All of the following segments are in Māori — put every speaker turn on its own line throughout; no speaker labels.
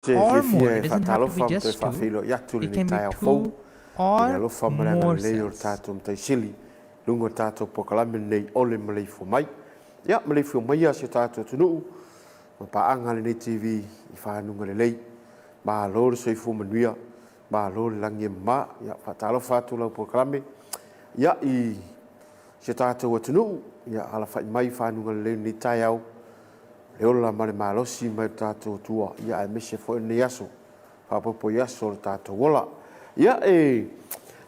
far more. It
Fia
doesn't have to be
whaatalofa ma toi
just two.
whaawhilo i atu
It
ni
can be
tai au fou.
two
Ina
or
lofa marenga
more
lei o
cells.
tātou mtai sili. Lungo tātou pokalame nei ole Maleifua Mai. Ia, Maleifua Mai a se tātou tunuu. Ma paanga le nei TV i whanunga le lei. Ma lore soifu manuia. Ma lore langi e ma. Ia, whaatalofa atu lau pokalame. Ia, i se tātou a tunuu. Ia, ala whai mai whanunga le lei ni tai au. E ola mare malosi mai tātou tua. Ia, e mese fo ne aso. Papopo yaso tātou wola. Ia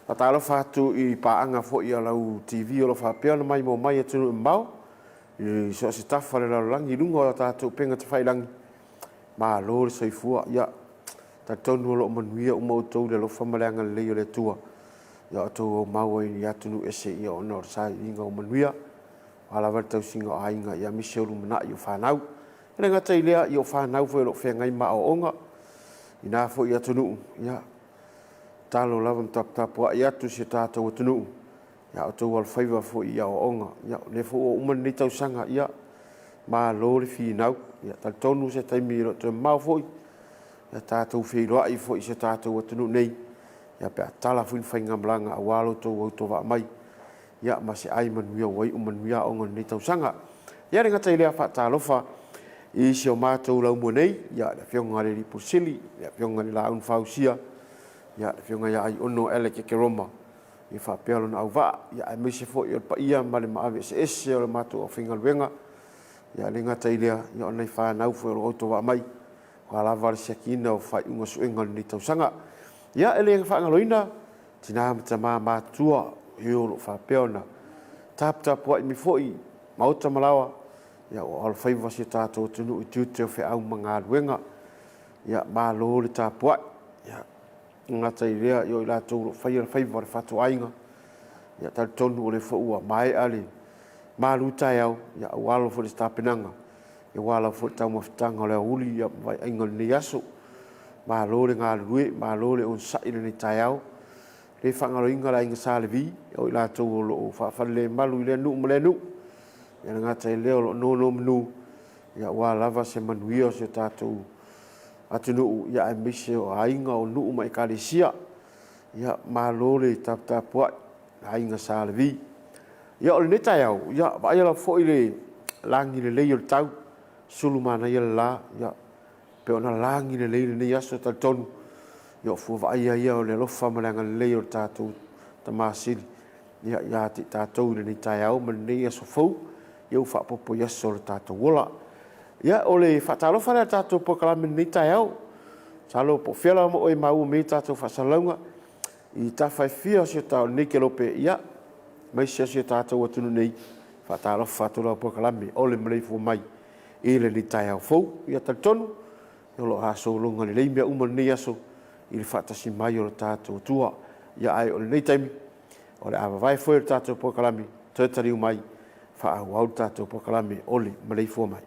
whatalofa atu i paanga fo i alau TV o lo whapeana mai mo mai atu mbao. I so se tafa le lau langi lungo o tātou penga te whai langi. Ma lore soifua. Ia, tātonu o lo manuia umautou le lo whamaleanga le leo le tua. Ia atu o maua i atunu ese i o nor sai inga o manuia. Ala vartau singa o ainga ia misi o lumana i o whanau. Ina ngata i lea i o whanau fo i lo whengai ma o onga. Ina fo i atunu. Ia, talo lava mtaputapua i atu se tātou atunu. Ia o tau alwhaiva fo i o onga. Ia, ne fo o umani ni tau sanga. Ia, ma lori fi nau. Ia, tal tonu se taimi i roto mau fo i. Ia, tātou whiroa i fo i se tātou atunu nei. Ia, pe a tala fuin whainga mlanga a walo tau au tova mai. Ia, ma se ai manuia wai umanuia onga ni tau sanga. Ia, ringata i lea whaatalofa. I se o mātou lau mua nei. Ia, le whionga le ripo sili. Ia, whionga le laun whausia. Ia, le whionga ia ai ono ele ke roma. I whapealo na au vaa. Ia, e meise fo i orpa ia ma le maawe se ese o le mātou o whinga luenga. Ia, ringata i lea. Ia, o nei whanau fo i o auto wa mai. Wa lava le siakina o whai unga suenga ni tau sanga. Ia, ele nga whaangaloina. Tina mata maa mātua. Heo lo whapeao na. Tāputapua i mi fo i. Mauta malawa. Ia, o alwhaiva se tātou tunu i tiute o whi au mga luenga. Ia, mā lōre tāpua. Ia, ngata i rea i o i lātou lo whaiva le whatu ainga. Ia, tal tonu o le whaua mai ale. Mā lutai au. Ia, o walo fo le stāpenanga. Ia, walo fo le tau mawhitanga o le uli. Ia, vai ainga le aso. Mā lōre ngā lue. Mā lōre on saire ni tai au. Le whangaro inga la inga sāle vi. Ia, o i lātou o lo whawhale malu i le nu ma le nu. Ia ngata i leo lo no mnu. Ia wā lava se manuia o se tātou atunu. Ia e mise o ainga o nuu mai kālesia. Ia mā lore i tāpua. Ainga sāle vi. Ia o le netai au. Ia vai ala fo i le langi le lei o le tau. Sulu mana ia le la. Ia pe ona langi le lei le nei aso tal tonu. Ia fu vai ia o le lofa malanga le lei o le tātou tamasiri. Ia te tātou le netai au. Ma le nei aso fau. Iau whapopo yaso le tātou wola. Ia, o le whatalofa le tātou pokalame ni tai au. Talo po whiala mo oi mau me tātou whasalaunga. I ta whai whia se tāu neke lope ia. Mai se tātou atunu nei. Whatalofa whatolau pokalame. O le Maleifua Mai. E le ni tai au fau. Ia tal tonu. Ia lo aso longa le leimea umar ni aso. I le whatasi mai o le tātou tua. Ia ai o le nei taimi. O le awa vai fwoi le tātou pokalame. Tătariu mai. Whaau au tātou pokalame ole Maleifua Mai.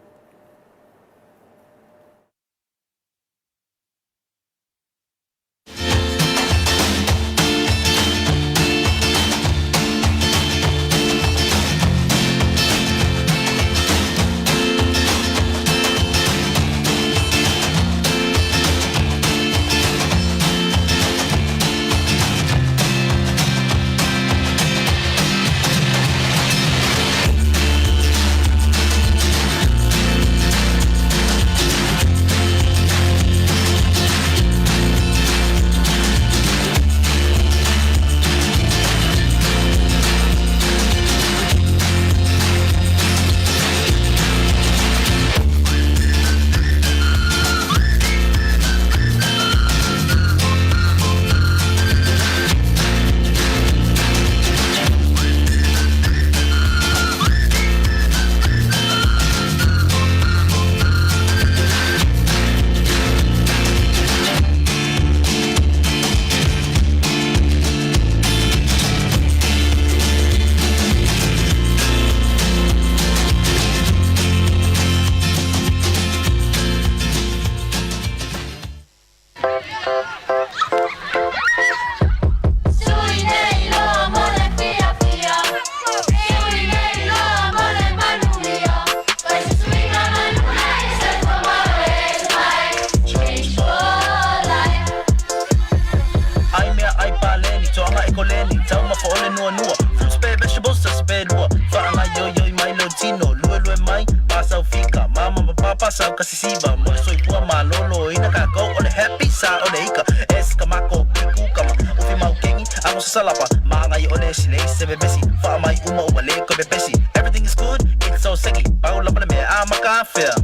sau kasisiba mo soy pua malolo ina ka go on the happy side on the ika es kamako piku kama ufi mau kengi ako sa salapa mga yo ole sile se bebesi fa mai uma wale ko bebesi everything is good it's so sexy paula pa me amaka feel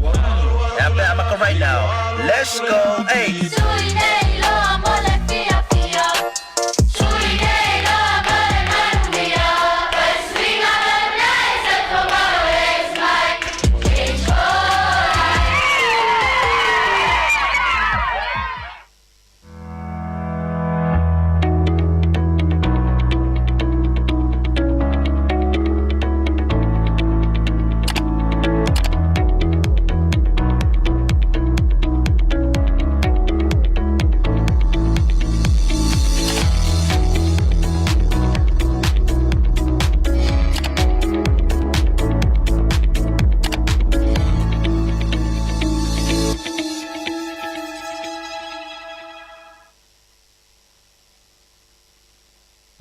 yeah amaka right now let's go hey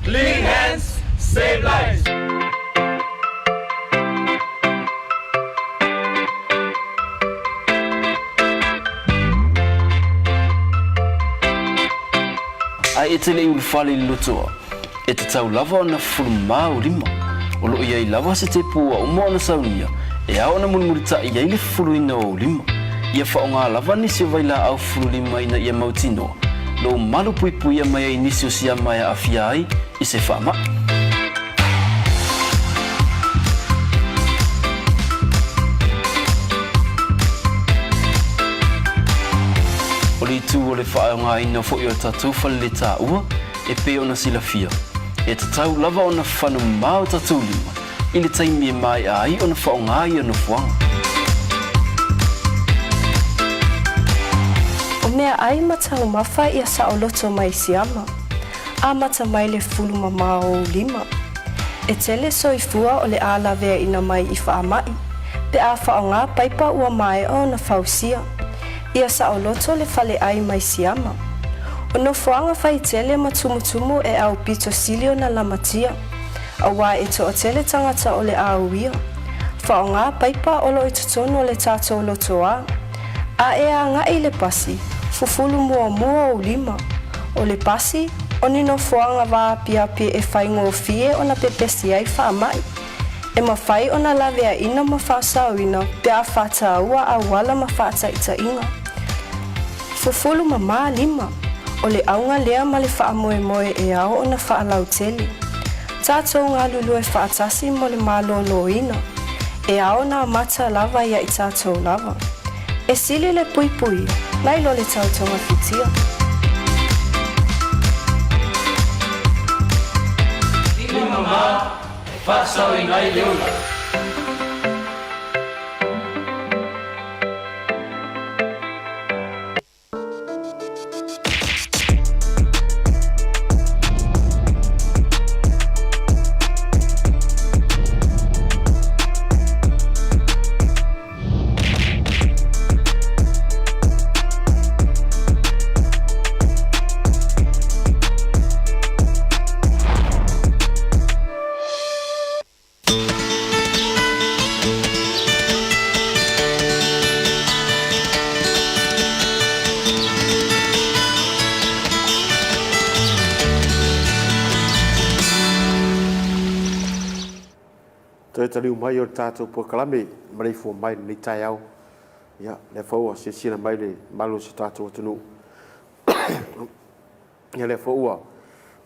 Clean hands, save lives.
Ai etele ul fale lotoa. E te tau lava na fulma o lima. O lo ia I lava se te pua o mo na saunia. E ao na mulmulita ia ile fulu ina o lima. Ia whaonga lava nisi o vaila au fulu lima ina ia mautinoa. Lo malu pui pui mai ai nisi o sia mai a fia ai I se whaama. O li tu o le whaonga ina fo I o tatu whale le tā ua e pe ona sila fia. E te tau lava ona whanu mao tatu lima. I le taimi e mai ai ona whaonga I ona fuanga.
Mea ai matau mawha ia sa o loto mai siama. A mata mai le fulu mama o lima. E tele soifua o le ala vea ina mai I whaamai. Pe a whaonga paipa ua mai o na fausia. Ia sa o loto le fale ai mai siama. O no fuanga whai tele matumutumu e au pito silio na lamatia. A wā e to o tele tangata o le auia. Whaonga paipa o lo I tutono le tato o loto a. A e a ngai le pasi. Fufulu mua o lima. O le pasi, o nino fuanga wā piapi e whaingo o fie o na pepesi ai whaamai. E mawhai o na lavea ina ma whaasauina pe a whata ua a wala ma whata ita inga. Fufulu mama lima. O le aunga lea ma le whaamoe moe e ao o na whaalau teli. Tātou ngā lulu e whaatasi mo le mālolo ina. E ao na mata lava ia I tātou lava. E sili le pui pui. Nai lo le tautonga fitia.
Lima mama, whasau I ngai leula.
Taliu mai o tātou pokalame, Maleifua Mai nei tai au. Ia, le whaua, se sina mai le malo se tātou atunu. Ia le whaua,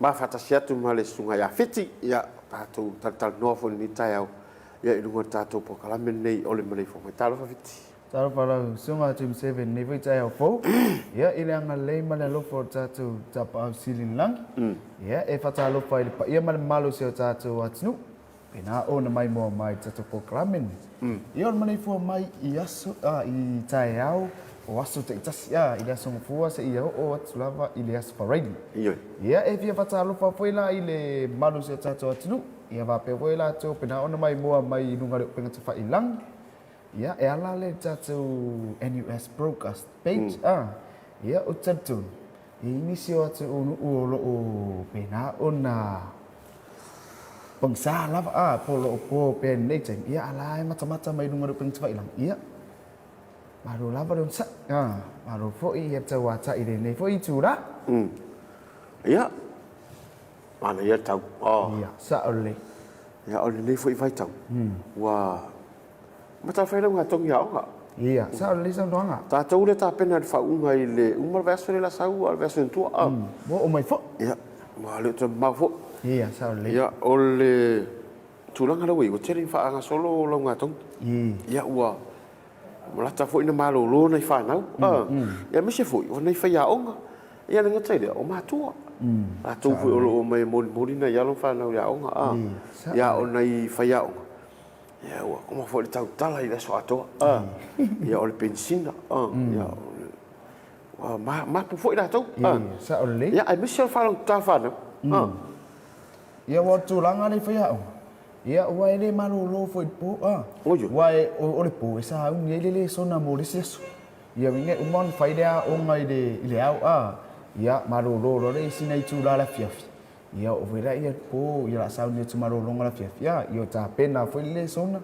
ma whatasi atu ma le sunga ia whiti, ia tātou tal noa fo nei tai au. Ia ilunga tātou pokalame nei o le Maleifua Mai. Tālo whawhiti.
Tālo wharau, sunga Team 7 nei vai tai au fau. Ia, ile anga lei ma le lofo tātou tapa au silin langi. Ia, e whatalofa I le pa ia ma le malo se o tātou atunu. Pena o na mai moa mai tato poklamen. I on Maleifua mai I aso I tae au o aso te itasi I le aso ngafua se I o atu lava I le aso paraidi. Ia e fia whatalofa fuela I le malu se tato atinu. Ia wape fuela ato pena o na mai moa mai nungare o pengata wha ilang. Ia e ala le tato NUS broadcast page. Ia o tato. I inisi o atu unu uolo o pena o na bangsa lava polo po pen nei ia ala mata-mata mai nungaru peng twa ilang ia Maru lava don sa. Maru fo I hep tawa ta I nei fo I tura.
Ia. Mana ia tau.
Ia, sa ole.
Ia ole nei fo I vai tau. Wa. Mata fai nga tong ia nga.
Ia, sa ole sa doanga.
Ta tau le ta pena fa unga I le uma verso le la sau al verso tua.
Mo o mai fo.
Ia. Ma le to ma fo.
Ia, sa ole.
Ia ole tulanga la wei o tele fa anga solo lo nga tong. Ia wa. Malata fo ina malo lo nei fa nau. Ia me se fo o nei fa ia onga. Ia nga tele o ma tua. A tu fo o mai mori na ia lo fa nau ia onga. Ia o nei fa ia onga. Ia wa como fo le tau tala I le so ato. Ia o le pensina. Ia ma pu fo ina tau.
Sa ole.
Ia ai me se fa lo ta fa nau.
Ia wa tulanga nei fa ia onga. Ia wai le malu lo foi po wai o le po sa un ye le sona morisiasu ia winge umon faida o ngai de ile au ia malu lo le sina itu la fiafi ia o vera ia po ia sa un tu malu lo la fiafi ia ta pena foi le sona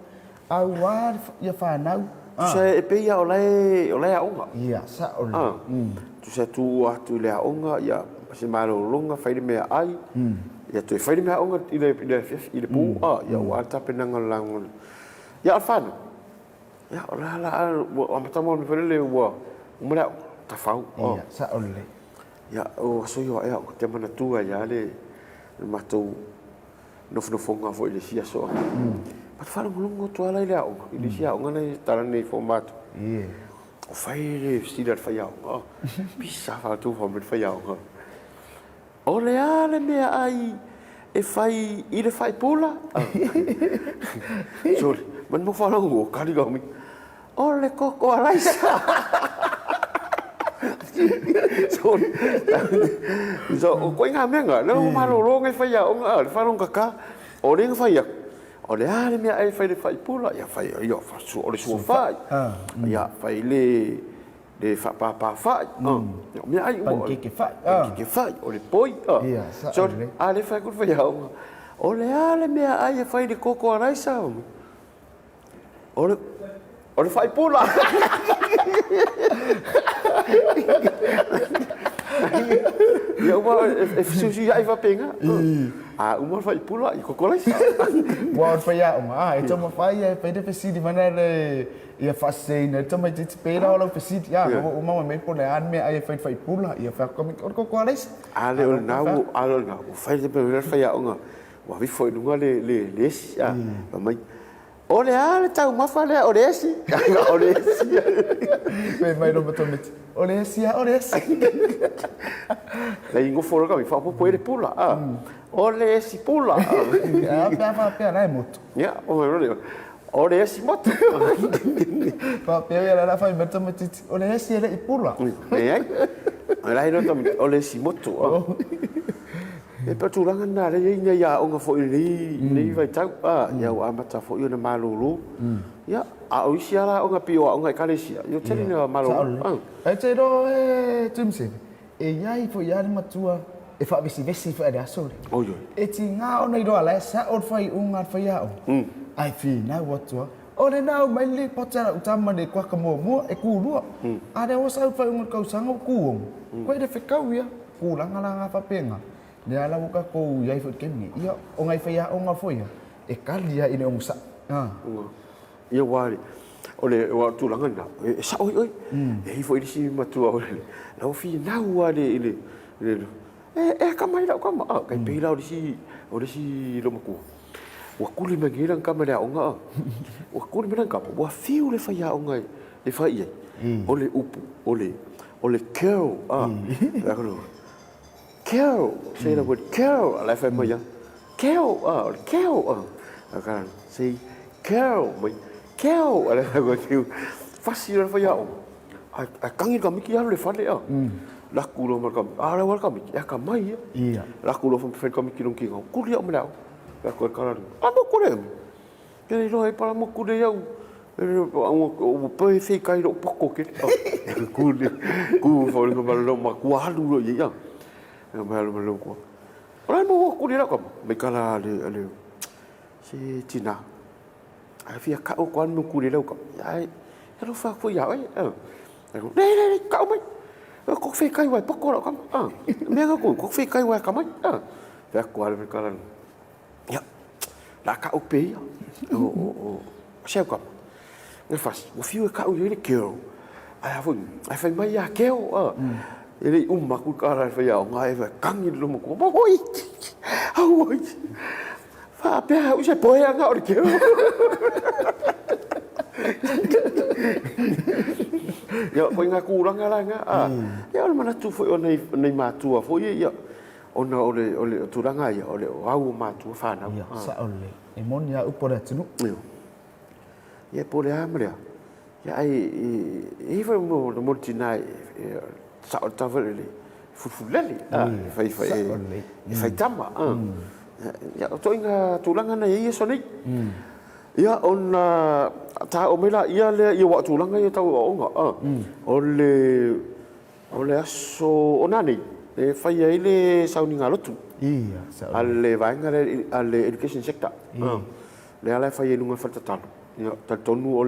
au wa ia fa nau
se e pe ia o le onga
ia sa o
tu se tu atu le onga ia se malu longa faida me ai ia tu fai me onga ile pu ia wa ta penanga lang ia fan ia la o mata mo me le wa umra ta fau
ia sa ole
ia o so yo ia te mana tu ia le matu no fonga fo ile sia so pa fa longo to ala ile o ile sia onga nei tala nei formato
ia
o fai le sti dat fa ia o pisa fa tu fo me fa ia o ole ale me ai e fai I le fai pula. Sorry, man mo fala ngo kali ga mi. Ole koko alaisa. Sorry. So ko nga me nga no malo lo ngai fai ya o nga fa lo kaka. Ole nga fai ya. Ole ale me ai fai le fai pula ya fai yo fa su ole su fai. Ya fai le fa pa fa mi ai
ke
fa o le poi so ale fa ku fa ya o le ale me ai fa de coco araisa o le fa pula eu vou se ai va penga uma fa pula e coco araisa
wa fa ya e toma fa ia fa de pesi di mana le ia faseina tama te pera o pesi ya o mama me por le an me ai fa pula ia fa ko araisa
ale o nau ale nga o fa de pera fa ya onga wa vi foi nunga le ya mai o le ale tau ma fa le o le si o le si
me mai no botomit o le si
le ingo fora ka mi fa po le pula o le si pula
pa na moto
ya o le o le si moto
pa pe la fa me tomatiti o le si le pula
ai ai no o le si moto e pa tu langa na le ina ya onga fo ni vai tau ya o amata fo na malulu ya a o isi ala onga pio onga kalesia yo tele na malulu
e te ro tumse e yai fo ya matua e fa vesi fa da sole
o yo
e ti nga ona do ala sa o fai unga fa ya o ai fi na watua o le na mai le potara utama de kwa mo e ku lu ada o sa fa unga kau sanga ku ko de fe kau ya ku langa fa penga ne ala buka ko yai fo kemi ia o ngai fa ya o nga fo ya e kalia ine o sa
ia wari ole wa tu langa na e sa oi e fo isi matua ole la o fi na wa le ka mai la ka ma ka pe la o si lo maku wa kuli mangira ka ma la o nga wa kuli mana ka wa fi le fa ya o ngai e fa ia ole upu ole keo la ko keo say the word keo la fa ma ya keo akan say keo mai keo ala ko keo fácil fa ya a kangi ka miki ya le fa le la kulo ma ka ala wa ka miki ya ka mai
ia
la kulo fa ka miki non ki ko kulia ma la la ko ka amo kule ke ro e para mo kule ya o pe fe kai ro poko ke kule ku fo ko ma lo ma ku alu ro ya malo ko ora mo ko dira ko me kala le si tina a fia ka o ko no ku dira ko ai Hello fa fu ya ai. Nei cậu mấy. Có phê cây hoài bốc cô đâu không? Mẹ có phê cây hoài cả mấy. Vậy qua lên cái lần. Ya. Đã cậu bé. Sao cầm. Cái phát một phiêu cậu dưới kêu. Ai phải mấy ya kêu. Jadi umak ku kara fa ya ngai fa kangin lu ko. Oi. Oi. Fa pe u se poia nga o kêu. Ya ko nga ku ranga la nga. Ya mana tu foi nei ma tu foi ya. Ona ole tu ranga ya ole au ma tu fa na.
Ya sa ole. E mon ya upora tunu.
Ya pole amria. Ya ai fa mo tinai sao ta vele fulfulele fai tama ya to inga tulanga na ia so nei ya on ta o mela ia le ia wa tulanga ia tau o nga ole aso onani e fai ai le sauninga lotu
ia
alle vanga alle education sector le ala fai lunga fatatalo ya ta tonu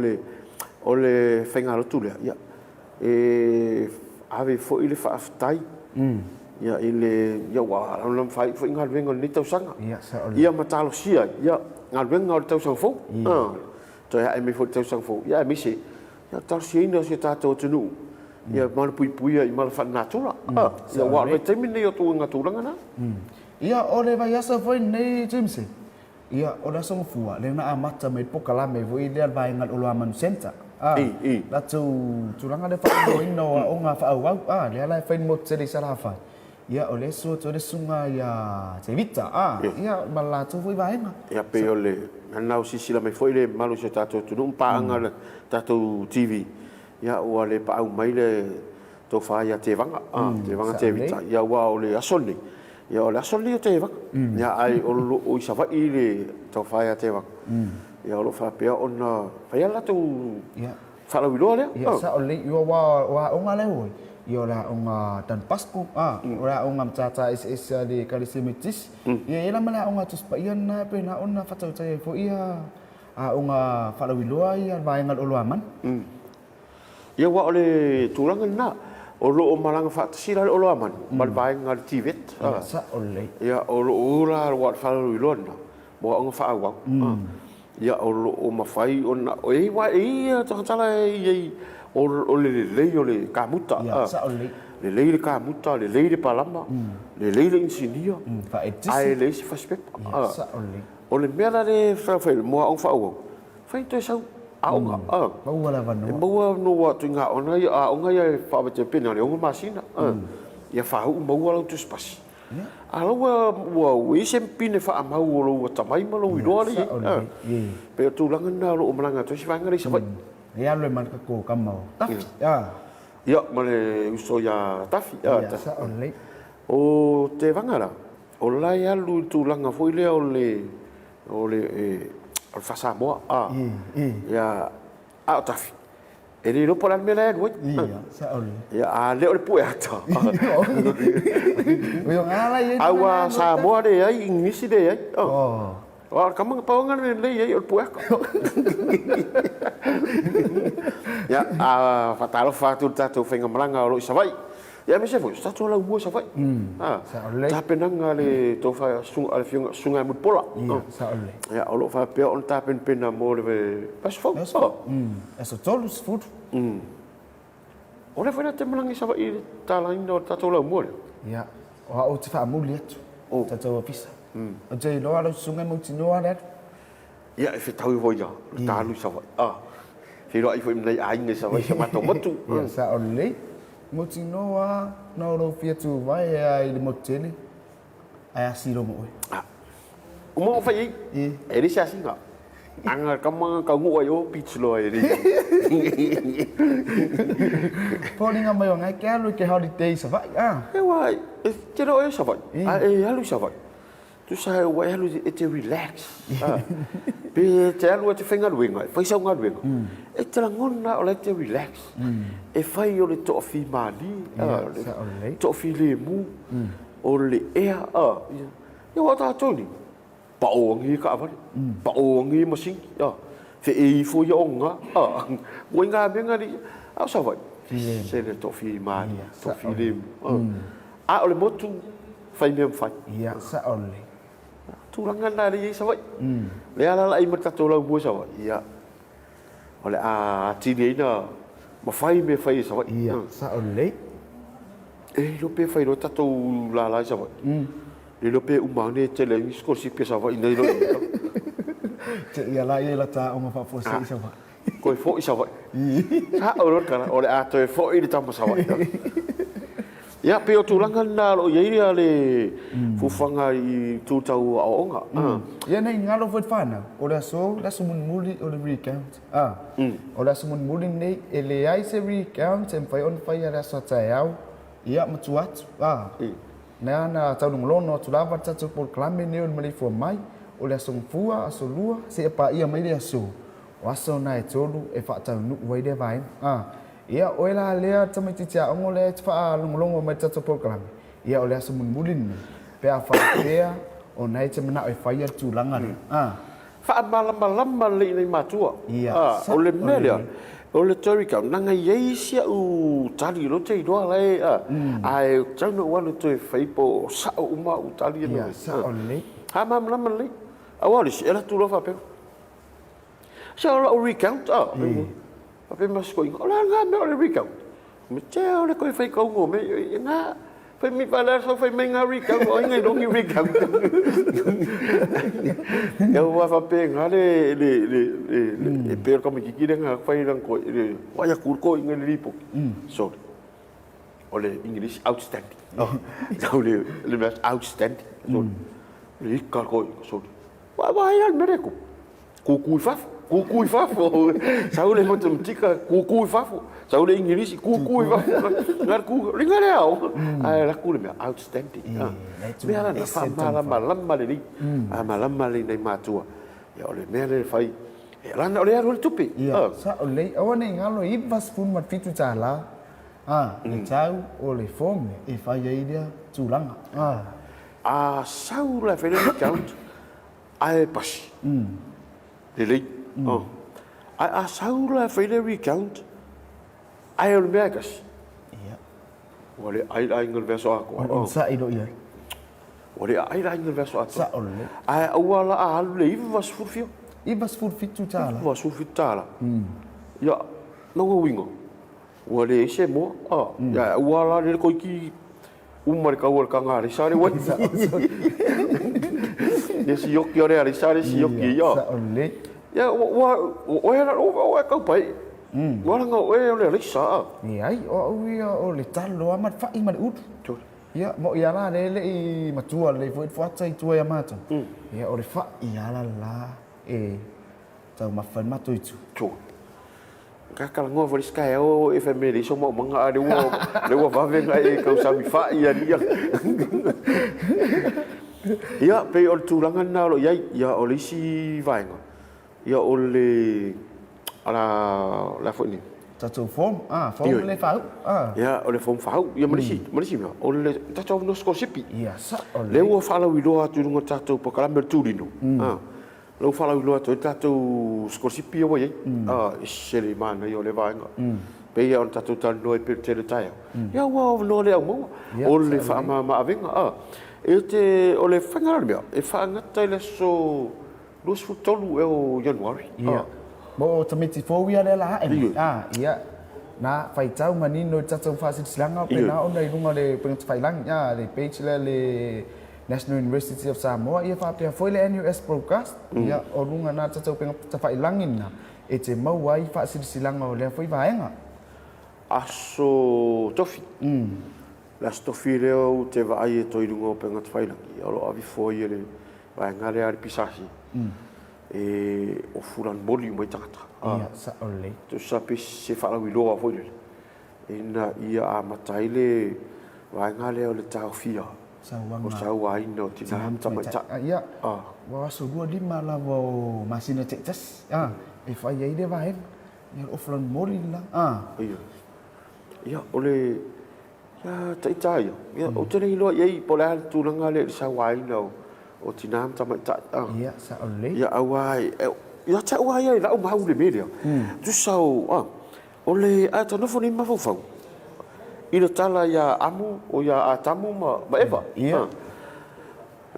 ole fenga lotu le ya ave foi ile fa aftai ya ile ya wa lam fai foi ngal vengo ni tau sanga ya matalo sia ya ngal vengo tau sang fo to ya mi fo tau sang fo ya mi se ya tau sia no se tato tunu ya mal pui ya mal fa natura ya wa le temine yo tu ngaturanga na
ya ole va ya sa foi nei jimse ya ora song fua le na amata me pokala me voi le vai ngal ulaman center la tu ranga de fa no o nga fa au le la fa mo se di sala fa ya ole so to de sunga ya se vita ya mala tu voi vai nga
ya pe ole na si sila me foi le malu se tato tu non pa nga tato TV ya o le pa au mai le to fa ya te vanga te vita ya wa ole asoli ya ole asoli te vanga ya ai o sa va ile to fa ya te vanga ya lo fa pe on fa ya la tu
ya
fa la wilo le
ya sa ole yo wa onga le hoi yo la onga tan pasku ora onga mtata is di kalisimitis ya ina mala onga tus pa yan na pe na onna fa tau tai fo ia onga fa la wilo ia ba ngal uluaman
ya wa ole tulang na o lo malanga fa sila o lo aman mal ba ngal tivet
sa ole
ya o lo ora wa fa la wilo na bo onga fa wa ya o mafai ona wa tala o le kamuta le kamuta le palama le insinia ai le si faspep o le mera le fa mo on fa o fa to sa aonga
wala vano
mo no wa tinga ona ya onga ya fa te pena le onga masina ya fa u mo wala tu spasi alo wa sem pine fa amau lo tamai malo wido ali pe tu langan na lo malanga to si vanga ri sabai
ya lo man ka ko kamau tafi
ya male uso ya tafi
sa ole
o te vanga la o la ya lu tu langa foi le ole al fa sa mo ya tafi ele lo pola me la woi
sa ole
ya le pu ata
yo ngala ye
awa sa mo de ai ingisi de ai kamu pa ngal le ai pu aka ya fatalo fatu tatu fenga malanga lo savai ya me se foi sta to la bo savai
sa ole
ta penanga le to fa sunga mu pola
sa ole
ya lo fa pe on ta pena mo le pas fo
eso tolus food
ole fa te malangi savai ta la ino ta to la mo
ya o te fa muliet ta to pisa o te no ala sunga mo tino ala
ya fe tau vo ya ta lu savai fi ro ai foi nei ai ngai savai ma to motu
ya sa ole mo tino no lo fia tu vai ai mo tele ai asiro mo
mo fa yi eri sa singa anga kama ka ngu ai o pitch lo eri
Poni mai ngai ke alu ke holiday sa vai
e wai ke ro e sa vai e alu sa vai tu sa wa alu e te relax pe te alu te fenga luenga fai sa nga luenga e te ngona o le te relax e fai o le to fi mali to fi le mu o le ea ya wa ta toni pa o ngi ka va pa o ngi ma sing ya fe e fo yo nga ngoi nga benga di au sa vai
Film.
se le to fi mai
Ia,
to
sa
film ole motu fai mem fai
Ia sa ole.
tulanga na ri sa vai le ala la i mata to la bo sa vai ia ole ti ni na ma fai me fai sa vai
Ia sa ole.
lo pe fai lo tato la sa vai le lo pe umane te le sko si pe sa vai nei lo
Te ia la ta o ma fa fo se sa va.
ko fo i sa vai sa o ro kana ole to fo i ta ma sa vai ya pe o tulanga na lo ye ia le fufanga i tu tau a onga
Ia nei ngalo fo fana. O la so la sumun muli o le recount. O la sumun muli nei ele ai se recount en fai on fai ala so taiau. Ia matuat. Na tau ngolono tu lava tatu por klame ne on Maleifua Mai. O le asong fua aso lua se pa ia mai le aso. O aso na e tolu e fa tau nu wai de vai. Ia o la lea tamai titia ongo le fa longo mai tatu por klame. Ia o le aso mun mulin. Pe a fa pea o nai te mana e fai tu langa.
fa malama le nei matua
Ia,
o le melia o le tori ka nanga ye sia u tali lo te do le ai tau no wanu to fai po sa o ma u tali no
Ia sa ole.
ha malama le awali si era tu lo fa pe sa o recount pe mas ko ola nga me o recount me te o le ko fai ko ngo me nga fai mi pala so fai me nga recount o ngai dongi recount eu wa fa pe nga le per como que quieren nga fai ran ko wa ya kurko ngai lipo so ole english outstanding so le mas outstanding so le ka ko so wa ya mereko kuku fafo sau le motum tika kuku fafo sau le english kuku fafo ngar ku ringare au ai la ku le outstanding me ala na fa malama le malama le nei matua ya ole me le fai e la ole ro tupi
Sa ole o nei ngalo i vas fun mat fitu tala. Le tau o le fome e fai ai dia tulanga.
sau la fele count ai pas le le sau la fele recount ai ole megas
Ia.
ole ai ngol verso ako
O sa ilo ia.
ole ai ngol verso ako
Sa ole.
ai awala a le vas furfio
I vas fun fitu tala.
vas furfitala ya no wingo ole se mo ya awala le ko ki umar ka wal ka ngari sare wa ya si yoki ore ari sare si yoki ya
Sa ole.
ya wa era o ka pai wala nga o le risa
Ni ai o ia o le talo amat fa i man ut. Ia mo ia la le i matua le foi fata i tua ia mata. Ia o le fa ia la e tau mafan matu itu.
to ka kala ngo volis ka o efemeri so mo manga le wa va venga e ka usami fa ia dia ia pe o tulanga na lo ia o le si vainga ia o le ala la fo ni
Tatu form form le fa
ia o le fo fa ia malisi o le tatu no skosipi
Ia sa ole.
le wo fa la wi lo atu ngo tatu po kala mer tulino lo fa la wi lo atu tatu skosipi o ye sele mana yo le vainga pe ia on tatu tal no e per te le taia ia wa no le mo o le fa ma avenga e te o le fangara mea e fa ngata le so los futolu e o januari
Ia. Mo tamiti fo ia le la ia. Na fai tau manino tatu fa silanga pe na ona i lunga le pengat fai lang ya le page le National University of Samoa ia fa pe foi le NUS broadcast ia o lunga na tatu pengat fai langin na e te mau ai fa silanga o le foi vaenga.
aso tofi la stofi leo te va ai to i lunga pe ngat faila o lo avi foi le va ngare ar pisasi e o fulan boli mai tata
Ia sa ole.
to sapi se fa la wi lo foi le ina ia a mataile va ngale o le tau fia
Sa
o
wanga.
sa wa ino tina tama ta
Ia. Wa so dua di mala vo masina Texas. E fai ai de vaen. Ia o flan mori la.
ia ole ya tai tai ya o te nei lo ia pola tu langa le sa wa ino o tina tama ta
Ia sa ole.
ia awai ia cha ua ia la o mau le media tu sau o le a to no fo ni ma fo fo ina tala ia amu o ia atamu ma eva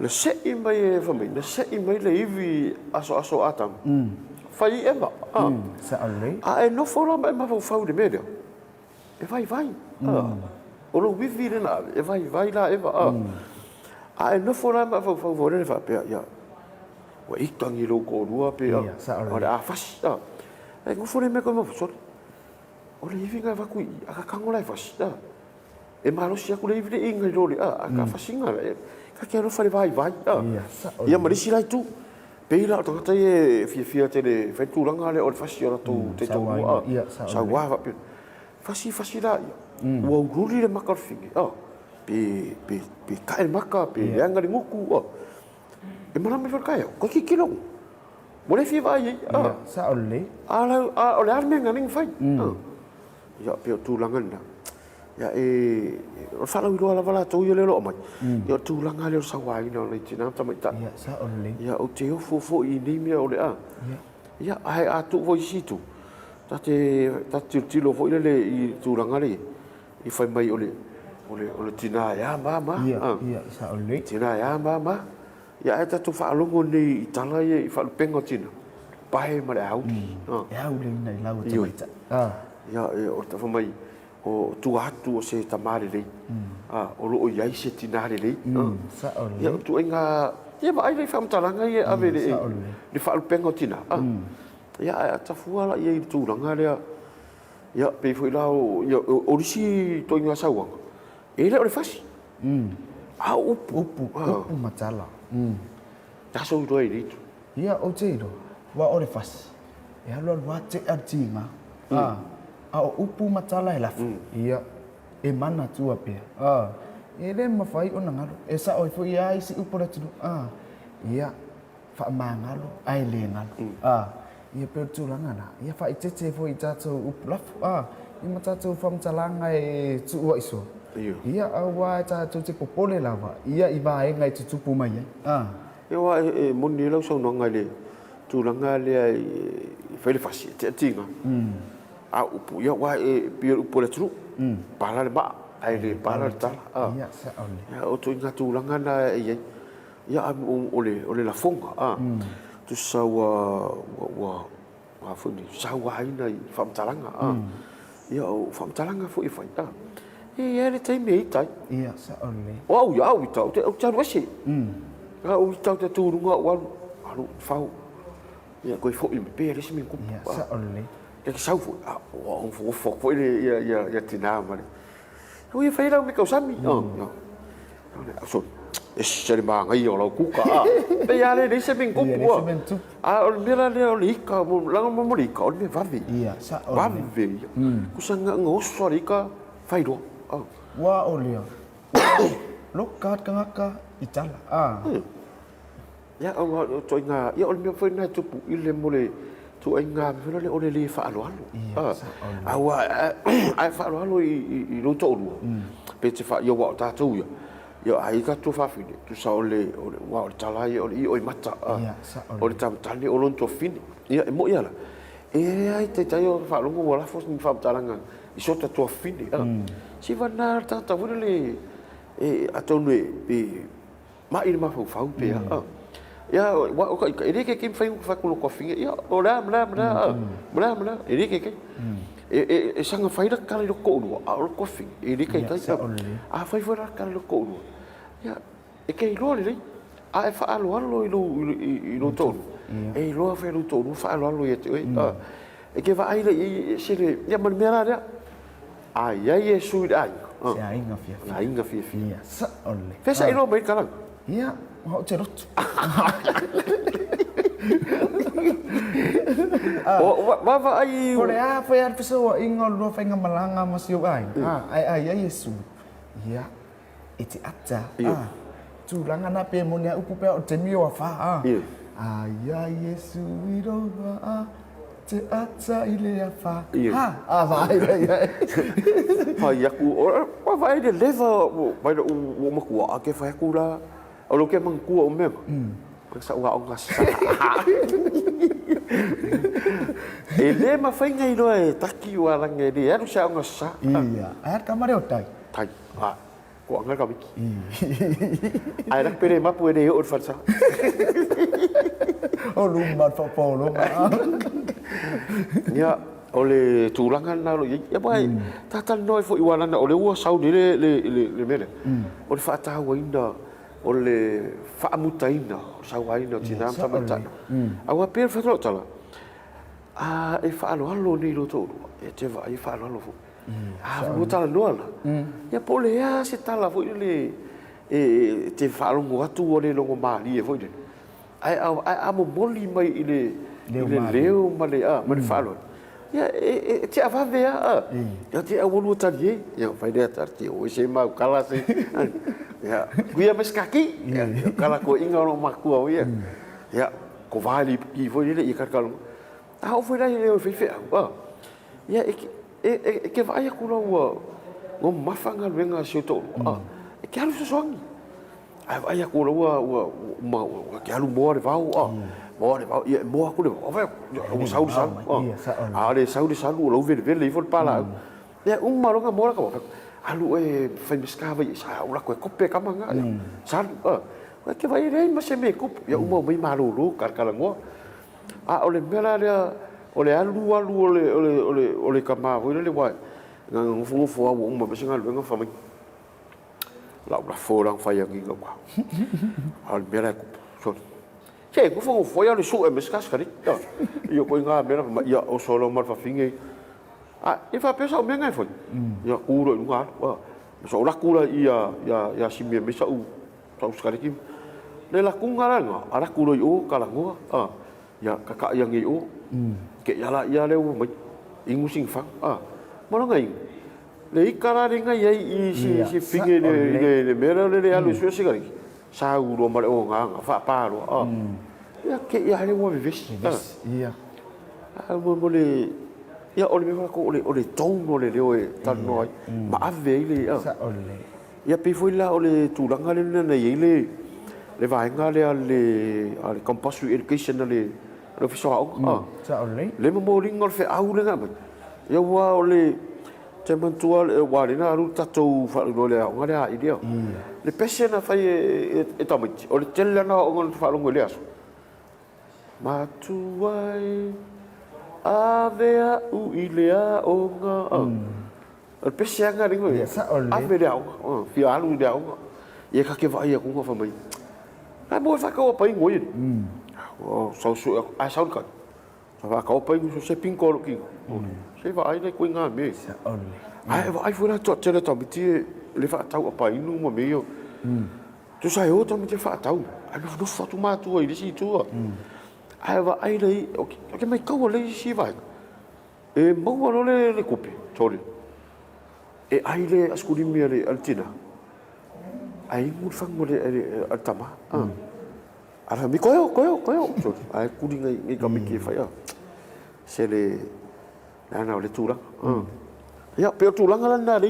le se i mai e fa mai le se i mai le ivi aso atam fai eva
sa ale
a e no fo la ma fo le media e vai o lo vivi na e vai la eva a e no fo la ma fo le fa pe ia wa ikangi lo ko rua pe o a fasi e ngo fo le me ko mo so o le ivi nga va kui a kango lai fasi e malo sia ku le ivi le inga lo le a ka fasi nga ka ke no fa le vai ia marisi lai tu pe la to ta e fia te le fa tu langa le o fasi o to te to sa wa va pe fasi la wa uruli le makar fingi pe ka e maka pe anga le nguku e mana me kaya ko ki kilo mo le fi vai
sa ole
o le arme ngani fai ya pe tu langana ya o fa lo la vala to yo le lo mai ya tu langa le sa wai no le tina ta mai ta
ya sa ole
ya o te fo i ni me o le ya ai a tu vo si tu ta ti lo vo le i tu langa le i fai mai o le tina ya mama
ya sa ole
tina ya mama ya eta tu fa longo ni itala ye fa pengo tina pai ma au
ya ule nei lau te maita
ya o ta fa mai o tu atu o se tamare le o lo ya se tinare le
sa ole
ya tu enga ya ba ai fa mtalanga ye ave le ni fa pengo tina ya ta fu ala ye tu langa le ya pe foi la ya o risi to inga sawa e le o fasi
upu matala
ta so do i
ia o te ro wa o le fas e alo wa te atinga o upu matala e lafu ia e mana tua pe e le mafai ona ngalo e sa o fo ia isi upu le tu ia fa mangalo ai le ngalo ia pe tu langana ia fa itete fo itato upu lafu i matatu fam talanga e tu wa iso ia awa ta tu te popole lava ia i va e ngai tu tupu mai
e wa moni lo so no ngai tu langa le fa le fasi te tinga upu ia wa pi upu le tru para le ba ai le para ta
ia sa ole
ia o tu nga tu langa na ia ole la fonga tu sa wa fu ni sa wa ina fam talanga ia o fam talanga fu i fa e ele tem mei tai
ia sa ole
o ya o tau te o tau wasi o tau te tu runga wa alu fau ia ko fo i pe ele simi ku
ia sa ole
ke sau fo o fo ele ia tina ma o ia fai la me ka sami so e se ma ngai o la ku ka pe ya le simi ku o mira le o lika mo la mo lika o me vavi
ia sa ole
vavi ku sanga ngo so lika fai do
wa olia lokat kangaka itala
ya o to inga ya o me foi na tu ile mole tu inga me le o le fa alo wa ai fa alo i lo to lu pe te fa yo wa ta tu yo ai ka tu fa fini tu sa ole wa o tala o i mata o le tam tani o lon to fini ya mo ya la ai te tayo fa lo mo la fo ni fa talanga i sota to fini si va na ta vole le atonu pe ma il ma fa pe ya wa o ka ere ke kim fa ku ko finga ya o la bla ere ke e sanga fa ira ka le ko no a o ko finga ere ke ka a fa ra ka le ko no ya e ke lo le a fa alo i lo to e lo fa lo to fa alo ye te e ke va ai le se le ya man mera ya ai ai su dai
se ainga fia sa ole
fesa ilo mai kalang
ia ho te rot
va ai
ore a fa ya pessoa ingo lo fa inga malanga masio ai ai Yesu ia iti ata tu langa na pe mo ne upu pe o te mio fa ai Yesu iro te ata ile fa vai
fa ya ku o vai de leva vai o mo ku a ke fa ku la o lo ke man ku o me sa wa onga sa ele ma fai ngai no e taki wa la ngai dia no sa onga sa
Iya, ai kamare otai.
tai ko anga ka biki ai ra pere ma puede o fa sa
Oh, lumba po lumba.
ya ole tulangan na lo ya bai tata noi fo iwana na ole ua sau le mele ole fa ta waina ole fa mutaina sau waina tina sama ta awa per fa lo tala e fa lo ni lo to e te va e fa lo fo mo tala no la ya pole ya se tala fo le e te fa lo mo atu ole lo mali e fo de ai mo moli mai ile leo ma le ma le fa lo ya te avave ya te awolu tadi ya fai dia tarti o se ma kala se ya guia mas kaki kala ko inga no maku au ya ko vali ki foi ile i karkal a foi lá ele foi fe ya que vai ku lo o mafanga venga se to que alu so songi ai ku lo ma que alu more vau Mori va ia mo aku le va o sau sau le sau lo vele fo pala ya maronga mora ka alu e fai mescava e sa ula ko kope ka manga san que vai rei mas se me kup ya mai malu karkalango ole mela ole alu ole kama vo le wa ngang fu o besinga lo nga fa mai la fo lang fa ya ngi ka al mela kup che ko fo ya le su e mescas kari io ko nga mera ya o solo mar fa finge e fa pesa o menga foi ya uro nga so la kula ya simia mesa u tau skari kim le la kunga nga ara kulo yo kala ngo ya kaka yang yo ke ya la ya le mai ingu sing fa mo nga le ikara ringa ya i si finge le mera le alu su sigari sa uro mar o nga fa paro ya ke ya le mo vivis
Iya.
mo le ya ole me ko ole tong ole le o tan noi ma ave le
Sa ole.
ya pe foi la ole tu langa le na le vai nga le compulsory education le official
Sa ole.
le mo ringol fe au le nga ya wa ole te mantua wa le na ru tatou fa le nga le ai dia le pese na fai e tamit ole tele na o ngon fa lo le aso matuai avea u ilea o nga al pese nga ringo ave dia fi alu dia ye ka ke vai ku fa mai ai mo fa ko pa ngoi so a sau ka fa ka pa ngu se pinko lo ki se va ai ku nga me ai fu la tot tele to biti le fa tau pa inu mo me yo tu sai o to me te fa tau ai no fa tu ma tu ai si tu ai va ai lei o mai kau lei si vai e mo lo le kupe tori e ai le askuri mi le altina ai mu fang mo le altama ara mi koyo ai kuri ngai ka mi ke fa ya se le na le tura ya pe tura ngala na le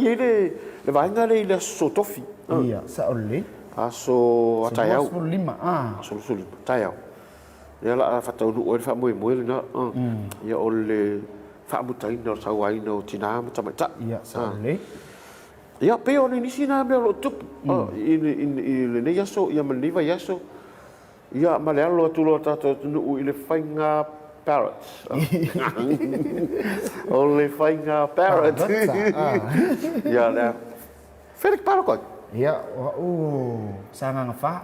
vai ngale le sotofi
Iya, sa ole.
aso atayau
lima
so tayau ya la fa tau o fa mo na ya ole fa mutai no sa wai no tina ma ta
Iya, sa ole.
ya pe o ni sina me lo tup in le ya so ya Maleifua ya so ya ma le lo tu lo ta to no ile fainga parrots ole fainga parrot ya la Felix parrot
Iya, sangang fa.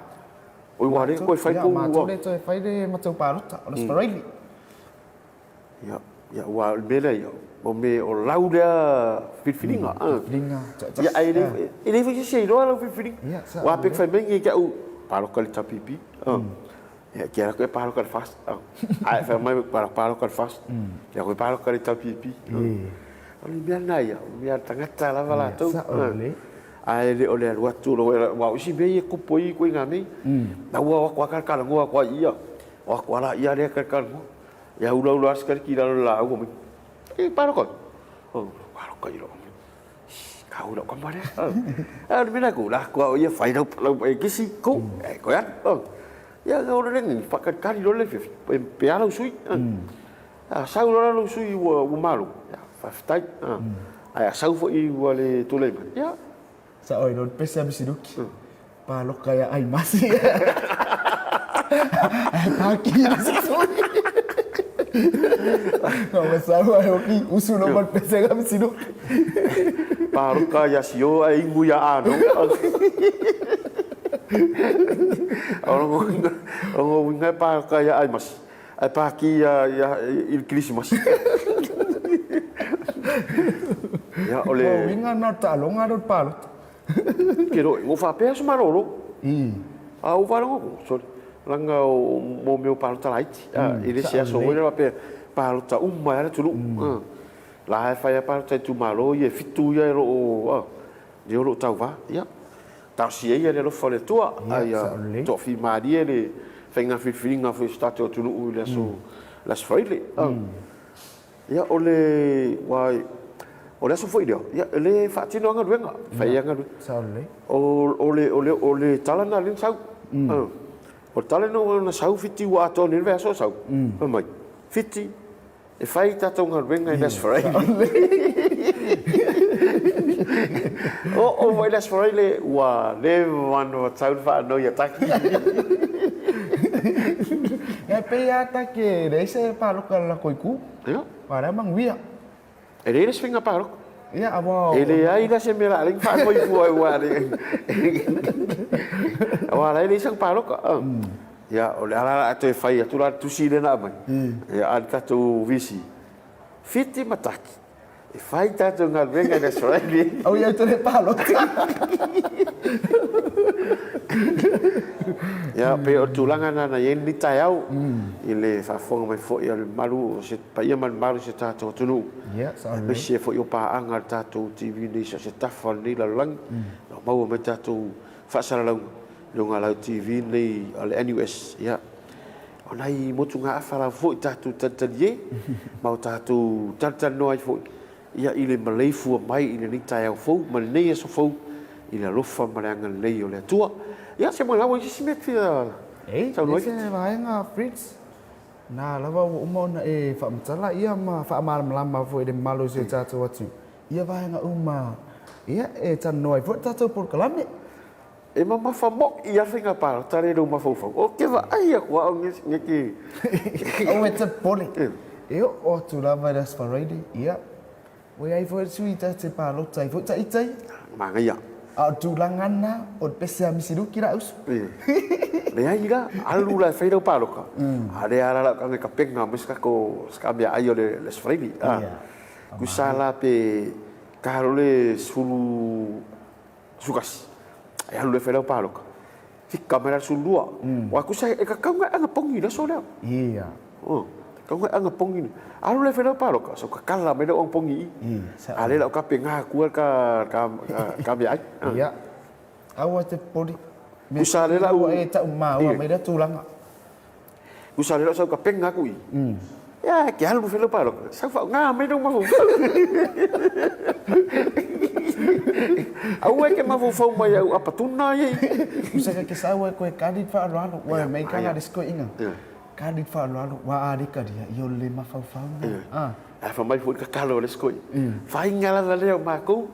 oi wa le ko fai
Ya,
pu
ma tu le to fai de ma tu parut o spraili.
ya wa bele ya o me o lauda filfilinga
Linga.
ya ai ele fi se lo lo filfiling
Ya, sa
wa pe fai mengi ka u paro kal tapipi ya kira ko paro kal fast ai fa mai paro kal fast ya ko paro kal tapipi oli biar na ya biar tangata la vala tu
Sa ole.
ai le ole wa tu lo wa si be ko poi ko ngami na wa ko kal kal ngo ko ia wa ko la ia le kal kal ngo ya ulah sekali kira la ko mi paro ko paro ko ilo kau dak kemana ni bila ko lah ko ia fai dah ke si ko ko ya ia ga ora lengi whakakari lo le pe ala usui sau lo usui ua malu whaftai ai sau fo i ua le tole ia
sa oi lo pesa misiruki pa lo kaya ai masi paki no masau ai oki usu no mal pesa ga misiruki
pa lo kaya sio ai nguya ano Orang ingat pa kaya ay mas ay pa ki il Christmas. Ya ole.
Ingat na talo ngarot palo.
Kiro ngo fa pe sumarolo. Au va ngo sorry. Langa mo meu palo talaiti. Ele se so ele pe palo ta era tulu. La fa ya palo ta tu malo ye fitu ya ro. Dio ro tau va. Ya. Tausia ia le lofa le tua ai to fi maria le fenga filinga fo stato tu lu le so las foile ia ole wai ole so foi dio ia le fatino nga duenga fai nga
saule
ole talana lin sau o talano na sau fiti wa to ni verso sau mai fiti e fai tato nga duenga las foile o vai las foile wa le vano tau fa no ya taki
e pe ata ke rese palo kala koiku
ya
para mangwia
ele es finga palo
ya abo
ele ai da se mera ling fa koi fu ai wa wa ele sang palo ka ya o le ala to fai tu la tu si le na mai ya alta tu visi fiti mataki e fai tato nga venga da sorelle
au ia te palo
ya pe o tulanga na ni taiau ile fa fonga mai fo ia malu se pa ia man malu se tato tunu
ya sa
me se fo yo pa anga tato TV ni se tafa ni la lang no mau me tato fa sala lang lo ngala TV ni al NUS ya onai motunga afala fo tato tatalie mau tato tatan no ai fo ia ile Maleifua mai ile ni taiau fo mal nei so fo ile lofa malanga nei o le tua ia se mo lawa si met fia
sa no se vai nga Fritz na lava uma na e fa mtala ia ma fa mal lama fo de malo se tato watu ia vai nga uma ia e tan noi fo tato por kalame
e mama fa mo ia finga para tare do ma fo fo o ke va ai ko ngeki
o e te pole e o tu lava das parade ia we ai fo suita te palo tai fo tai tai
ma ngai
a tu langana o pese a misiru kira us
le ai ga alu la feiro palo ka ale ala ka ka penga miska ko skambia ai le sfredi ku sala pe karole sulu sukas ai alu le feiro palo ka fi kamera sulua wa ku sai e ka ka nga pongi la sola
ia
ka nga nga pongi alu le feiro palo ka so ka kala me do pongi ale la ka penga ku ka bi ai
ia awa te poli
usale la u
e ta mau me da tulanga
usale la so ka penga ku ya ke alu feiro palo sa fa nga me do ma fu awe ke ma fu mai au apatuna ye
usa ke sawa ko e kadit fa alo wa me ka na disko inga kadit fa alo wa ari ka dia yo le ma fa fa
mai fu ka kalo le sko fa ingala la le ma ku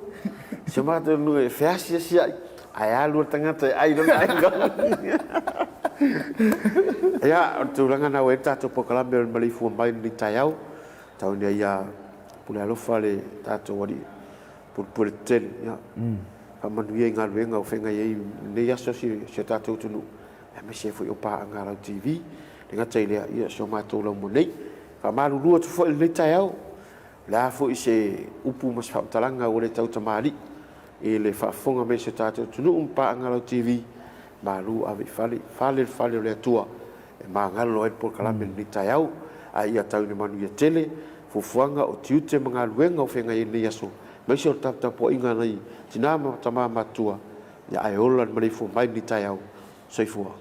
chama de no e fesia sia ai alu tanga te ai do ai go ya tu langa na weta to pokalame Maleifua mai ni taiau tau ni ia pula lo fale tato wadi por ten ya fa manu ye nga wenga ofenga ye ne ya so si tato tunu e me se foi opa ngala TV nga tele ia so ma to lo mo nei fa malu lu tu foi ni taiau la foi se upu mas fa talanga o le tau tamali e le fa fonga me se tato tunu pa ngala TV malu ave fale le tua e mangalo e por kalame ni taiau ai ia tau ni manu ia tele fufuanga o tiute mga luenga o fenga ini yaso mai so tata po inga nei tinama tama matua ya ai holan Maleifua mai ni taiau soifua